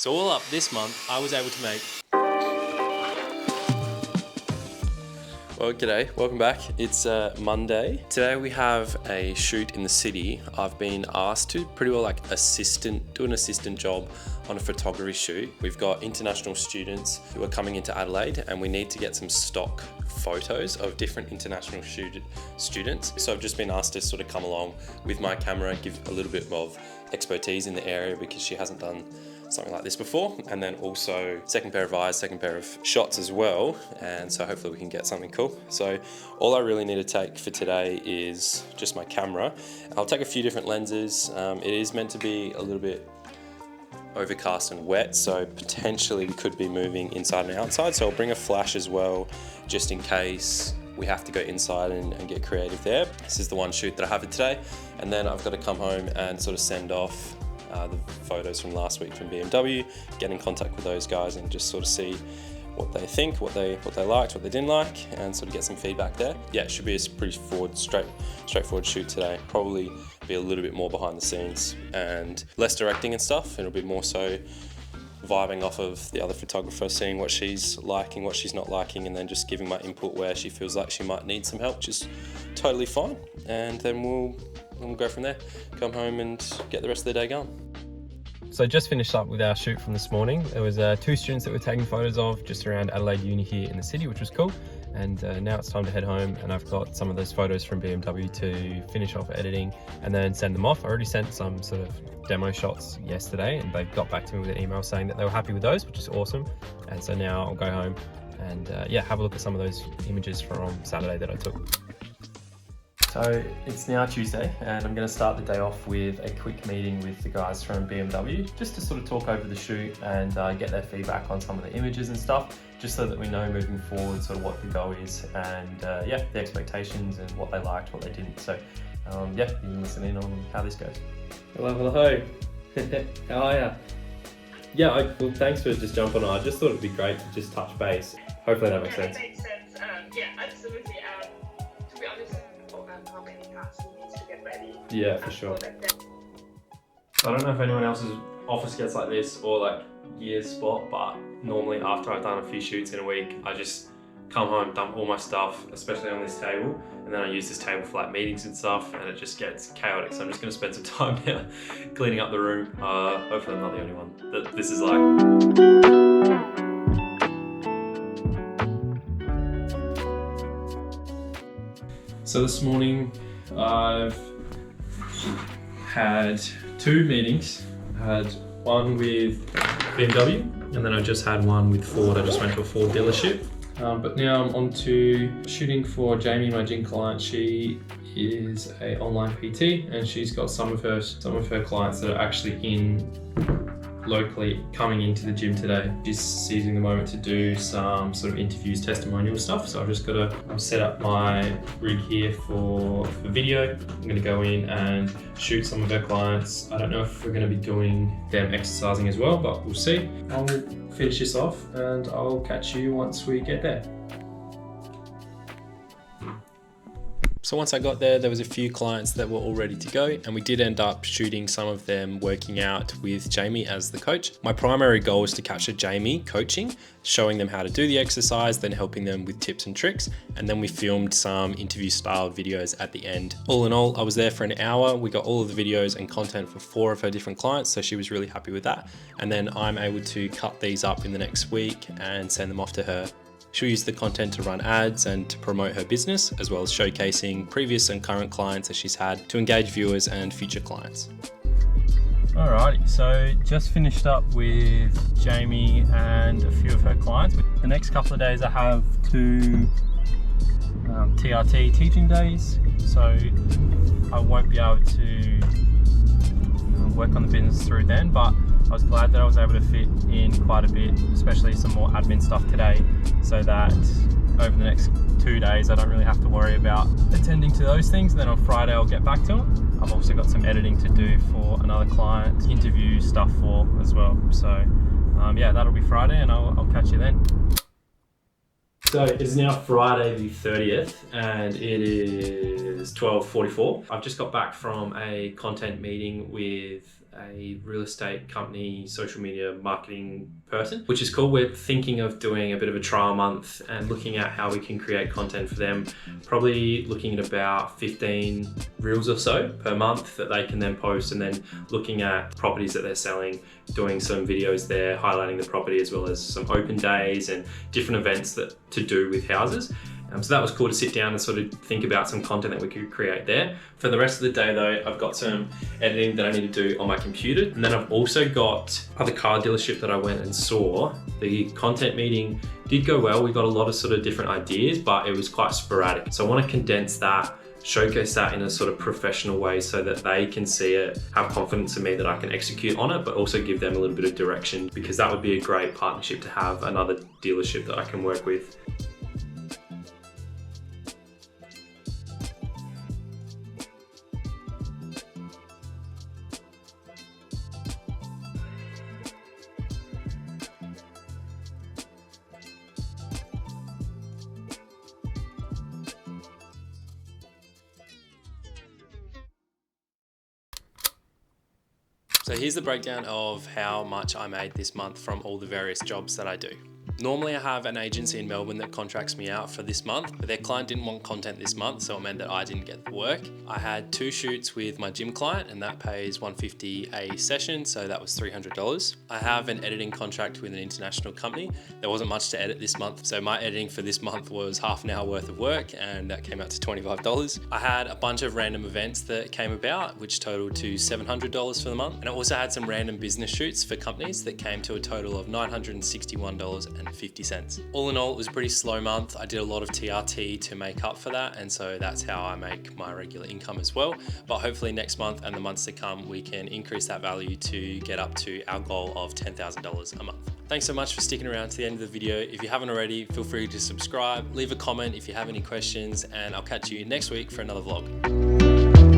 So all up this month, I was able to make... Well, g'day, welcome back. It's Monday. Today we have a shoot in the city. I've been asked to pretty well do an assistant job on a photography shoot. We've got international students who are coming into Adelaide and we need to get some stock photos of different international students. So I've just been asked to sort of come along with my camera, give a little bit of expertise in the area because she hasn't done something like this before, and then also second pair of eyes, second pair of shots as well, and so hopefully we can get something cool. So all I really need to take for today is just my camera. I'll take a few different lenses. It is meant to be a little bit overcast and wet, so potentially we could be moving inside and outside, so I'll bring a flash as well just in case we have to go inside and get creative there. This is the one shoot that I have for today, and then I've got to come home and sort of send off the photos from last week from BMW, get in contact with those guys and just sort of see what they think, what they liked, what they didn't like, and sort of get some feedback there. Yeah, it should be a pretty straightforward shoot today. Probably be a little bit more behind the scenes and less directing and stuff. It'll be more so vibing off of the other photographer, seeing what she's liking, what she's not liking, and then just giving my input where she feels like she might need some help, which is totally fine. And then we'll go from there, come home and get the rest of the day going. So just finished up with our shoot from this morning. There was 2 students that were taking photos of just around Adelaide Uni here in the city, which was cool. And now it's time to head home, and I've got some of those photos from BMW to finish off editing and then send them off. I already sent some sort of demo shots yesterday and they got back to me with an email saying that they were happy with those, which is awesome. And so now I'll go home and have a look at some of those images from Saturday that I took. So it's now Tuesday and I'm going to start the day off with a quick meeting with the guys from BMW just to sort of talk over the shoot and get their feedback on some of the images and stuff, just so that we know moving forward sort of what the goal is and the expectations and what they liked, what they didn't. So you can listen in on how this goes. Hello. How are ya? Yeah, well, thanks for just jumping on. I just thought it'd be great to just touch base. Hopefully that makes sense. It makes sense. Absolutely. To be honest, how many tasks he needs to get ready. Yeah, for sure. I don't know if anyone else's office gets like this or like year spot, but normally after I've done a few shoots in a week, I just come home, dump all my stuff, especially on this table, and then I use this table for like meetings and stuff, and it just gets chaotic. So I'm just going to spend some time now cleaning up the room. Hopefully I'm not the only one that this is like. So this morning I've had 2 meetings. I had one with BMW and then I just had one with Ford. I just went to a Ford dealership. But now I'm on to shooting for Jamie, my gym client. She is a online PT and she's got some of her clients that are actually locally coming into the gym today. She's seizing the moment to do some sort of interviews, testimonial stuff. So I've just got to set up my rig here for video. I'm going to go in and shoot some of her clients. I don't know if we're going to be doing them exercising as well, but we'll see. I'll finish this off and I'll catch you once we get there. So once I got there, there was a few clients that were all ready to go, and we did end up shooting some of them working out with Jamie as the coach. My primary goal was to capture Jamie coaching, showing them how to do the exercise, then helping them with tips and tricks, and then we filmed some interview style videos at the end. All in all, I was there for an hour. We got all of the videos and content for 4 of her different clients, so she was really happy with that. And then I'm able to cut these up in the next week and send them off to her. She'll use the content to run ads and to promote her business, as well as showcasing previous and current clients that she's had to engage viewers and future clients. Alrighty, so just finished up with Jamie and a few of her clients. The next couple of days I have 2 TRT teaching days, so I won't be able to work on the business through then, but I was glad that I was able to fit in quite a bit, especially some more admin stuff today, so that over the next 2 days I don't really have to worry about attending to those things. And then on Friday I'll get back to them. I've also got some editing to do for another client, interview stuff for as well. So that'll be Friday and I'll catch you then. So it's now Friday the 30th and it is 12:44. I've just got back from a content meeting with a real estate company social media marketing person, which is cool. We're thinking of doing a bit of a trial month and looking at how we can create content for them, probably looking at about 15 reels or so per month that they can then post, and then looking at properties that they're selling, doing some videos there highlighting the property, as well as some open days and different events that to do with houses. So that was cool to sit down and sort of think about some content that we could create there. For the rest of the day though, I've got some editing that I need to do on my computer. And then I've also got the car dealership that I went and saw. The content meeting did go well. We got a lot of sort of different ideas, but it was quite sporadic. So I want to condense that, showcase that in a sort of professional way so that they can see it, have confidence in me that I can execute on it, but also give them a little bit of direction, because that would be a great partnership to have, another dealership that I can work with. So here's the breakdown of how much I made this month from all the various jobs that I do. Normally I have an agency in Melbourne that contracts me out for this month, but their client didn't want content this month, so it meant that I didn't get the work. I had 2 shoots with my gym client, and that pays $150 a session, so that was $300. I have an editing contract with an international company. There wasn't much to edit this month, so my editing for this month was half an hour worth of work, and that came out to $25. I had a bunch of random events that came about, which totaled to $700 for the month. And I also had some random business shoots for companies that came to a total of $961.50. All in all, it was a pretty slow month. I did a lot of TRT to make up for that, and so that's how I make my regular income as well. But hopefully next month and the months to come, we can increase that value to get up to our goal of $10,000 a month. Thanks so much for sticking around to the end of the video. If you haven't already, feel free to subscribe, leave a comment if you have any questions, and I'll catch you next week for another vlog.